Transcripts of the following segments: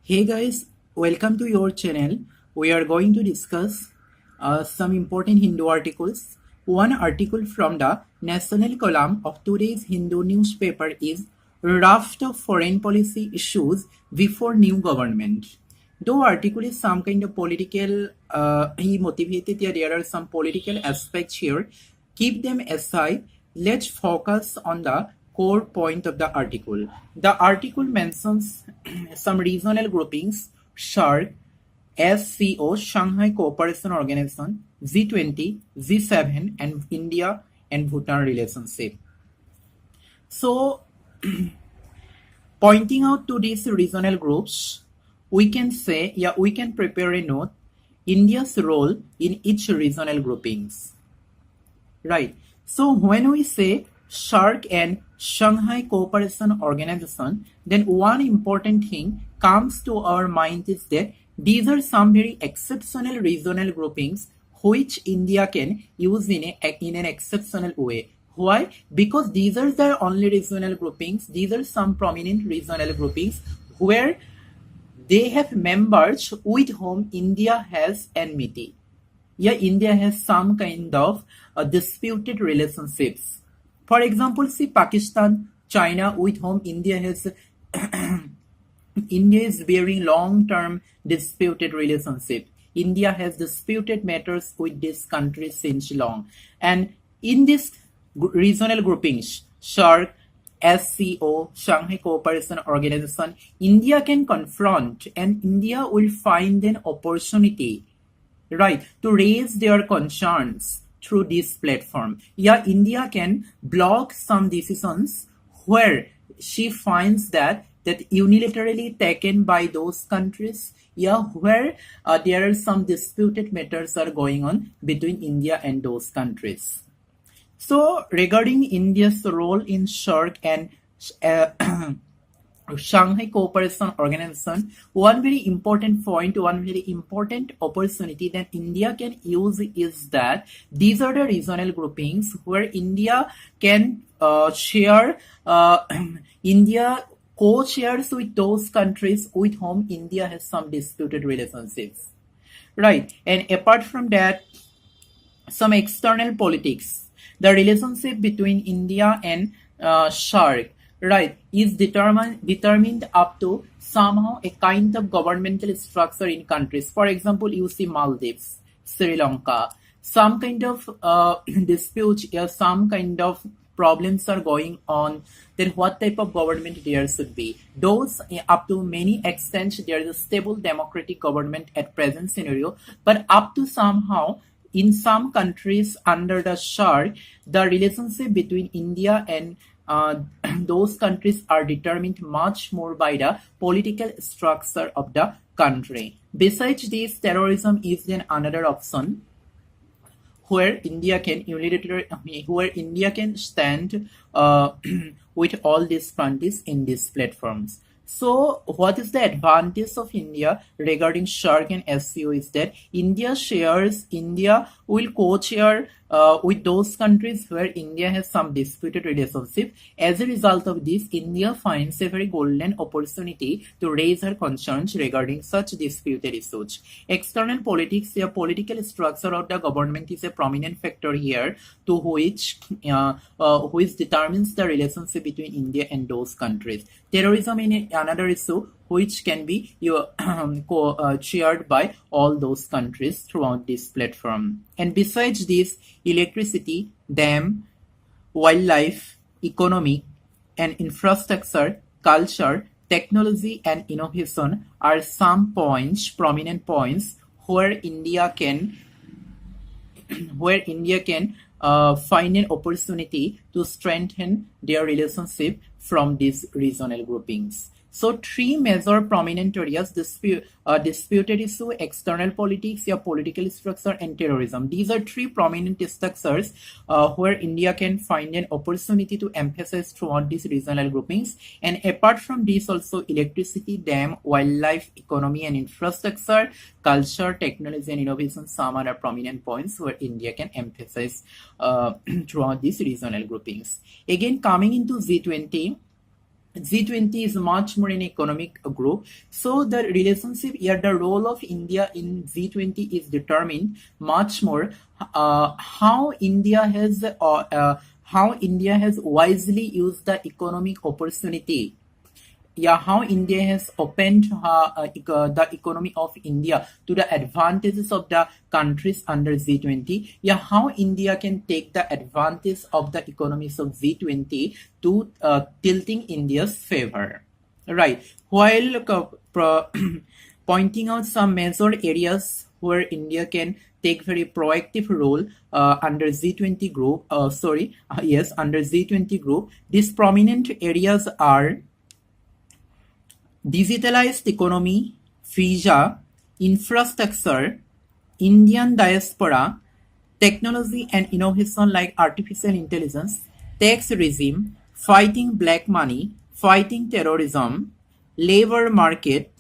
Hey guys, welcome to your channel. We are going to discuss some important Hindu articles. One article from the national column of today's Hindu newspaper is Raft of Foreign Policy Issues Before New Government. Though article is some kind of political, he motivated, yeah, there are some political aspects here. Keep them aside. Let's focus on the core point of the article. The article mentions some regional groupings: SHARC, SCO, Shanghai Cooperation Organization, G20, G7, and India and Bhutan relationship. So, pointing out to these regional groups, we can say, yeah, we can prepare a note: India's role in each regional groupings. Right. So when we say SHARC and Shanghai Cooperation Organization, then one important thing comes to our mind is that these are some very exceptional regional groupings which India can use in an exceptional way. Why? Because these are the only regional groupings, these are some prominent regional groupings where they have members with whom India has enmity. Yeah, India has some kind of disputed relationships. For example, see Pakistan, China, with whom India has India is bearing long-term disputed relationship. India has disputed matters with this country since long, and in this regional groupings, SHARC, SCO, Shanghai Cooperation Organization, India can confront, and India will find an opportunity, right, to raise their concerns through this platform. Yeah, India can block some decisions where she finds that unilaterally taken by those countries, yeah, where there are some disputed matters are going on between India and those countries. So regarding India's role in SHARC and uh, Shanghai Cooperation Organization, one very important point, one very important opportunity that India can use is that these are the regional groupings where India can share, India co-shares with those countries with whom India has some disputed relationships. Right. And apart from that, some external politics. The relationship between India and SHARC, right, is determined up to somehow a kind of governmental structure in countries. For example, you see Maldives, Sri Lanka, some kind of disputes, some kind of problems are going on, then what type of government there should be? Those, up to many extents, there is a stable democratic government at present scenario, but up to somehow in some countries under the SHARC, the relationship between India and those countries are determined much more by the political structure of the country. Besides this, terrorism is then another option where India can where India can stand with all these countries in these platforms. So, what is the advantage of India regarding SHARC and SCO is that India will co-chair with those countries where India has some disputed relationship. As a result of this, India finds a very golden opportunity to raise her concerns regarding such disputed issues. External politics, the political structure of the government is a prominent factor here, to which determines the relationship between India and those countries. Terrorism in another issue which can be shared by all those countries throughout this platform. And besides this, electricity, dam, wildlife, economy, and infrastructure, culture, technology, and innovation are some points, prominent points, where India can find an opportunity to strengthen their relationship from these regional groupings. So three major prominent areas: disputed issue, external politics, yeah, political structure, and terrorism. These are three prominent structures where India can find an opportunity to emphasize throughout these regional groupings. And apart from this, also electricity, dam, wildlife, economy, and infrastructure, culture, technology, and innovation, some other prominent points where India can emphasize throughout these regional groupings. Again, coming into G20, G20 is much more an economic group. So the relationship here, the role of India in G20 is determined much more how India has wisely used the economic opportunity. Yeah, how India has opened the economy of India to the advantages of the countries under G20. Yeah, how India can take the advantage of the economies of G20 to tilting India's favor. Right. While pointing out some major areas where India can take very proactive role under G20 group, under G20 group, these prominent areas are digitalized economy, visa, infrastructure, Indian diaspora, technology and innovation like artificial intelligence, tax regime, fighting black money, fighting terrorism, labor market,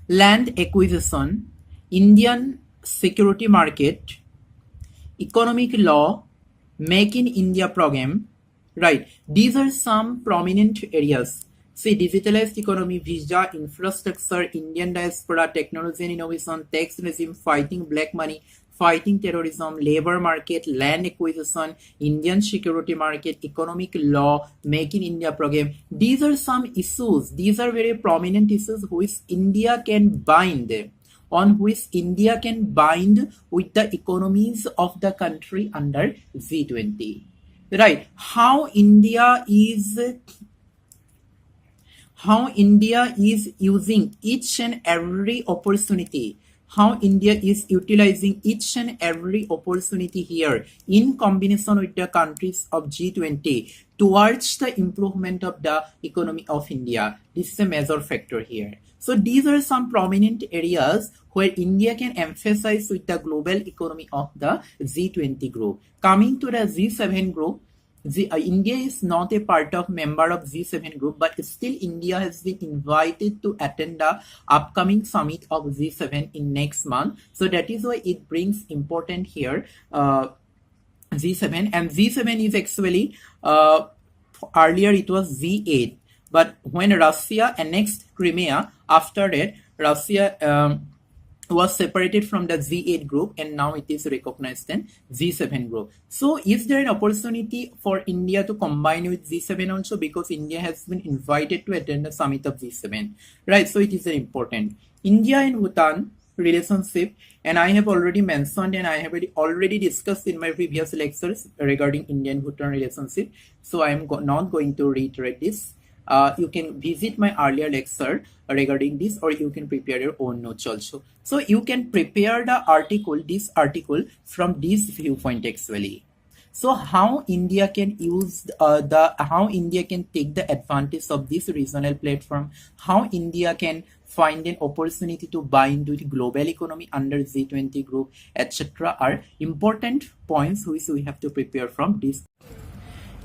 land acquisition, Indian security market, economic law, Make in India program, right? These are some prominent areas. See, digitalized economy, visa, infrastructure, Indian diaspora, technology and innovation, tax regime, fighting black money, fighting terrorism, labor market, land acquisition, Indian security market, economic law, Make in India program. These are some issues. These are very prominent issues which India can bind on which India can bind with the economies of the country under G20. Right? How India is using each and every opportunity, how India is utilizing each and every opportunity here in combination with the countries of G20 towards the improvement of the economy of India. This is a major factor here. So these are some prominent areas where India can emphasize with the global economy of the G20 group. Coming to the G7 group, India is not a part of member of G7 group, but still India has been invited to attend the upcoming summit of G7 in next month. So that is why it brings important here. G7 and G7 is actually earlier it was G8, but when Russia annexed Crimea, after that Russia was separated from the G8 group and now it is recognized in G7 group. So is there an opportunity for India to combine with G7 also, because India has been invited to attend the summit of G7, right? So it is very important. India and Bhutan relationship, and I have already mentioned and I have already discussed in my previous lectures regarding Indian Bhutan relationship, so I am not going to reiterate this. You can visit my earlier lecture regarding this, or you can prepare your own notes also. So you can prepare this article from this viewpoint actually. So how India can use how India can take the advantage of this regional platform, how India can find an opportunity to bind with global economy under G20 group, etc. are important points which we have to prepare from this.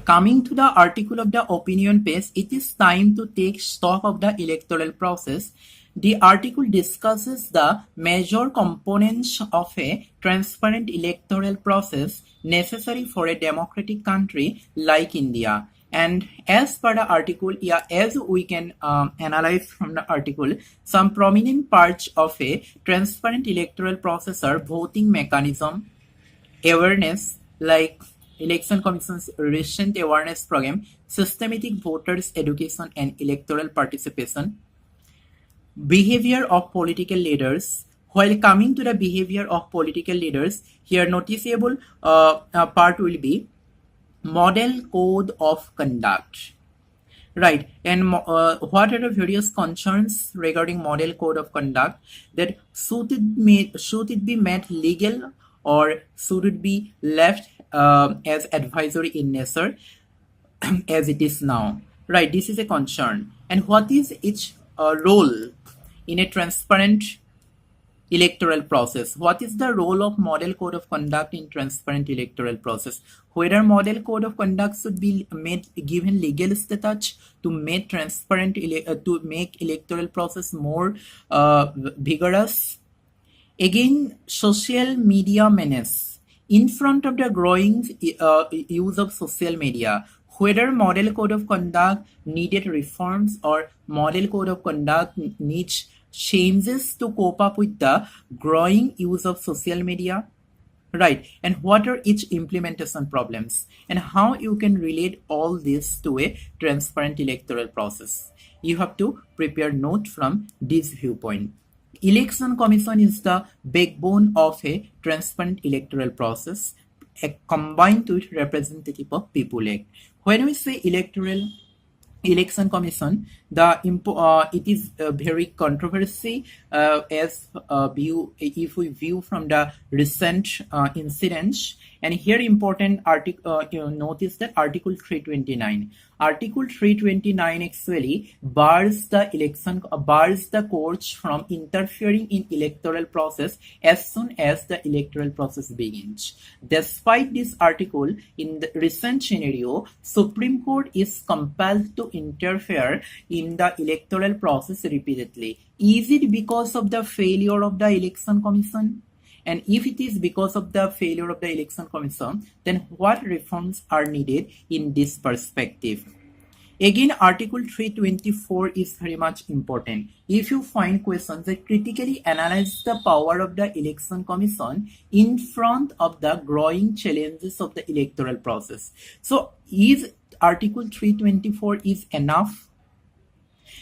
Coming to the article of the opinion page, it is time to take stock of the electoral process. The article discusses the major components of a transparent electoral process necessary for a democratic country like India. And as per the article, as we can analyze from the article, some prominent parts of a transparent electoral process are voting mechanism, awareness, like Election Commission's recent awareness program, systematic voters education and electoral participation, behavior of political leaders. While coming to the behavior of political leaders, here noticeable part will be model code of conduct. Right, and what are the various concerns regarding model code of conduct? That should it be made legal, or should it be left as advisory in nature as it is now? Right, this is a concern. And what is its role in a transparent electoral process? What is the role of model code of conduct in transparent electoral process? Whether model code of conduct should be given legal status to make transparent to make electoral process more vigorous. Again, social media menace. In front of the growing use of social media, whether model code of conduct needed reforms or model code of conduct needs changes to cope up with the growing use of social media, right? And what are its implementation problems and how you can relate all this to a transparent electoral process. You have to prepare note from this viewpoint. Election Commission is the backbone of a transparent electoral process, combined with representative of people act. When we say election commission, it is very controversy as view if we view from the recent incidents. And here important article, notice that Article 329. Article 329 actually bars the courts from interfering in electoral process as soon as the electoral process begins. Despite this article, in the recent scenario, Supreme Court is compelled to interfere in the electoral process repeatedly. Is it because of the failure of the Election Commission? And if it is because of the failure of the Election Commission, then what reforms are needed in this perspective? Again, Article 324 is very much important. If you find questions that critically analyze the power of the Election Commission in front of the growing challenges of the electoral process. So, is Article 324 is enough?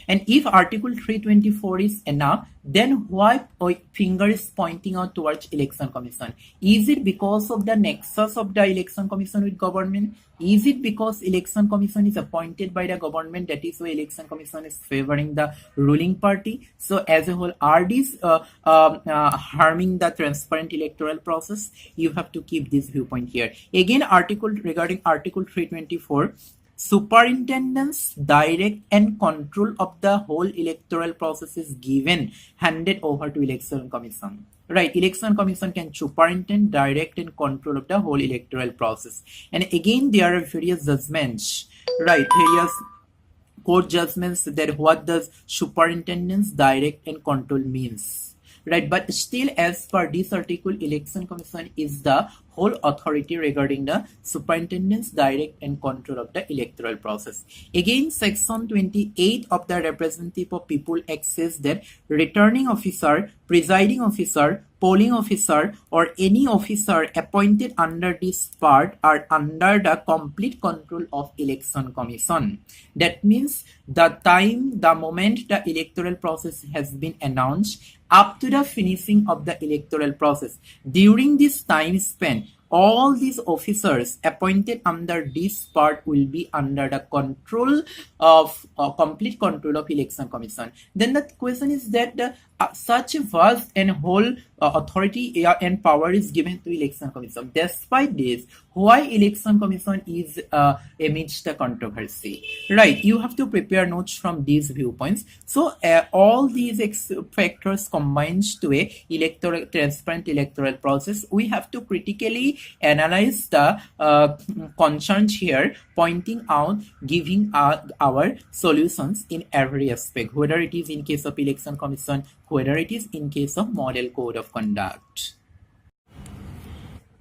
And if Article 324 is enough, then why finger is pointing out towards Election Commission? Is it because of the nexus of the Election Commission with government? Is it because Election Commission is appointed by the government, that is why Election Commission is favoring the ruling party? So as a whole, are these harming the transparent electoral process? You have to keep this viewpoint here. Again, regarding Article 324, superintendence, direct and control of the whole electoral process is handed over to Election Commission. Right, Election Commission can superintend, direct and control of the whole electoral process. And again, there are various judgments, right, various court judgments that what does superintendence, direct and control means. Right, but still as per this article, Election Commission is the whole authority regarding the superintendence, direct and control of the electoral process. Again, Section 28 of the Representative of People Act says that returning officer, presiding officer, polling officer or any officer appointed under this part are under the complete control of Election Commission. That means the moment the electoral process has been announced up to the finishing of the electoral process, during this time span, all these officers appointed under this part will be under the control of complete control of Election Commission. Then the question is that such a vast and whole authority and power is given to Election Commission. Despite this, why Election Commission is amidst the controversy? Right, you have to prepare notes from these viewpoints. So all these factors combined to a transparent electoral process. We have to critically analyze the concerns here, pointing out, giving our solutions in every aspect, whether it is in case of Election Commission, whether it is in case of Model Code of Conduct.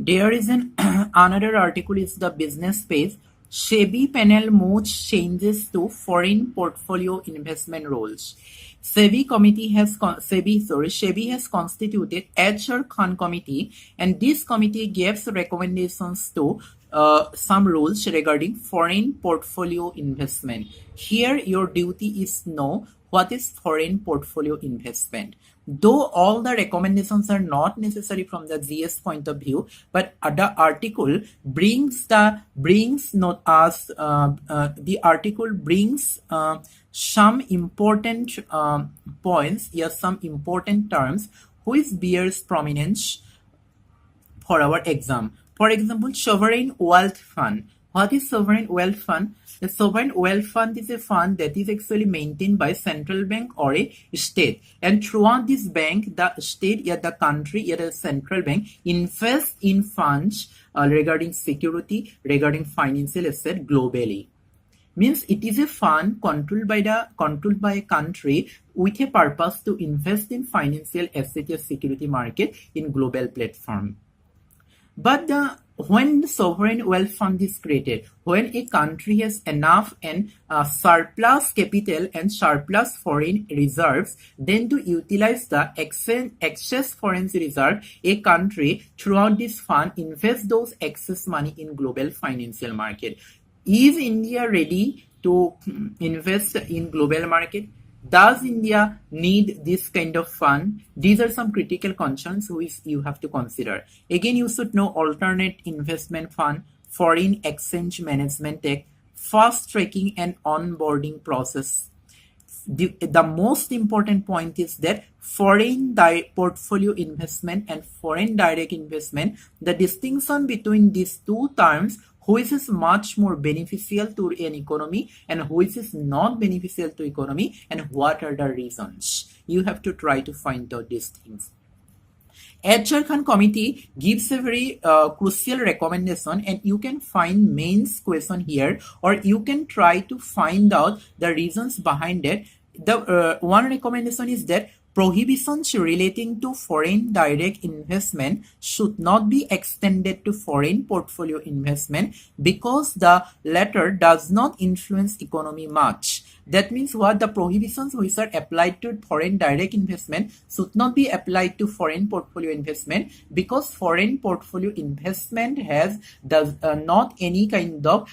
There is another article is the business page. SEBI panel moves changes to foreign portfolio investment rules. SEBI has constituted H.R. Khan Committee, and this committee gives recommendations to some rules regarding foreign portfolio investment. Here, your duty is to know what is foreign portfolio investment. Though all the recommendations are not necessary from the GS point of view, but the article brings some important points, some important terms which bears prominence for our exam. For example, sovereign wealth fund. What is sovereign wealth fund? The sovereign wealth fund is a fund that is actually maintained by central bank or a state, and throughout this bank, the state, the country, the central bank invests in funds regarding security, regarding financial asset globally. Means it is a fund controlled by a country with a purpose to invest in financial asset or security market in global platform. But the when the sovereign wealth fund is created, when a country has enough and surplus capital and surplus foreign reserves, then to utilize the excess foreign reserve, a country throughout this fund invest those excess money in global financial market. Is India ready to invest in global market? Does India need this kind of fund? These are some critical concerns which you have to consider. Again, you should know alternate investment fund, foreign exchange management act, fast tracking and onboarding process. The most important point is that foreign portfolio investment and foreign direct investment, the distinction between these two terms, which is much more beneficial to an economy and which is not beneficial to economy, and what are the reasons. You have to try to find out these things. HR Khan committee gives a very crucial recommendation, and you can find mains question here, or you can try to find out the reasons behind it. The one recommendation is that prohibitions relating to foreign direct investment should not be extended to foreign portfolio investment because the latter does not influence economy much. That means what? The prohibitions which are applied to foreign direct investment should not be applied to foreign portfolio investment because foreign portfolio investment does not any kind of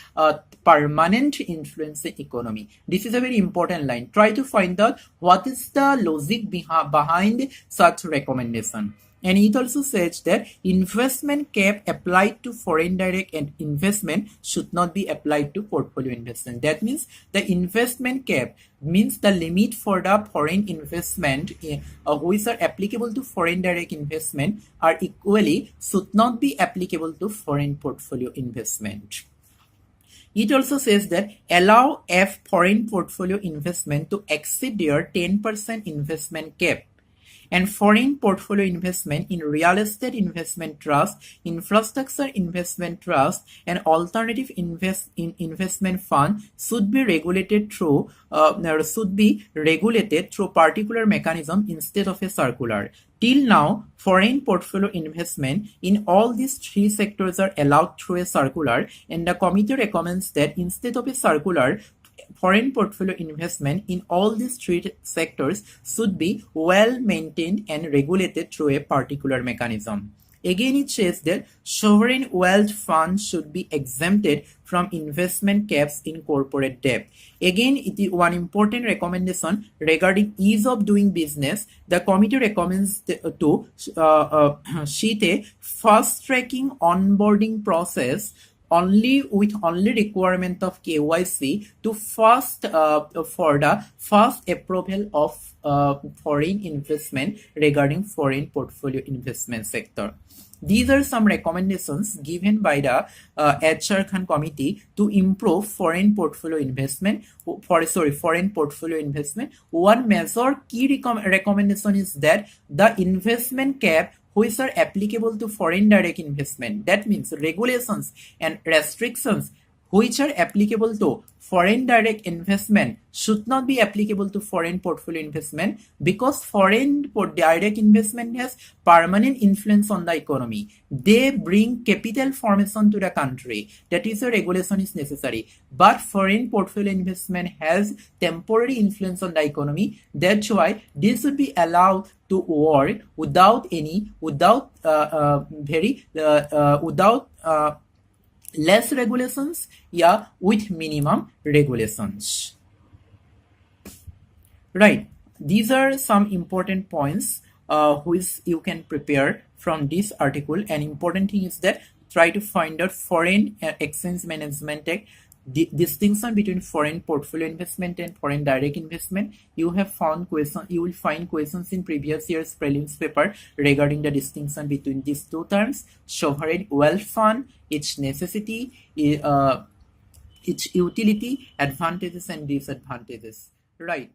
permanent influence in economy. This is a very important line. Try to find out what is the logic behind such recommendation. And it also says that investment cap applied to foreign direct investment should not be applied to portfolio investment. That means the investment cap means the limit for the foreign investment which are applicable to foreign direct investment are equally should not be applicable to foreign portfolio investment. It also says that allow foreign portfolio investment to exceed their 10% investment cap, and foreign portfolio investment in real estate investment trust, infrastructure investment trust, and alternative investment fund should be regulated through particular mechanism instead of a circular. Till now, foreign portfolio investment in all these three sectors are allowed through a circular, and the committee recommends that instead of a circular, foreign portfolio investment in all these three sectors should be well maintained and regulated through a particular mechanism. Again, it says that sovereign wealth funds should be exempted from investment caps in corporate debt. Again, it is one important recommendation regarding ease of doing business. The committee recommends to sheet a fast-tracking onboarding process with only requirement of KYC to for the fast approval of foreign investment regarding foreign portfolio investment sector. These are some recommendations given by the HR Khan committee to improve foreign portfolio investment. Foreign portfolio investment. One major key recommendation is that the investment cap which are applicable to foreign direct investment, that means regulations and restrictions which are applicable to foreign direct investment should not be applicable to foreign portfolio investment because foreign direct investment has permanent influence on the economy. They bring capital formation to the country. That is, a regulation is necessary. But foreign portfolio investment has temporary influence on the economy. That's why this should be allowed to work without less regulations, with minimum regulations. Right. These are some important points which you can prepare from this article. An important thing is that try to find out foreign exchange management act, the distinction between foreign portfolio investment and foreign direct investment. You will find questions in previous year's prelims paper regarding the distinction between these two terms: sovereign wealth fund, its necessity, its utility, advantages and disadvantages. Right.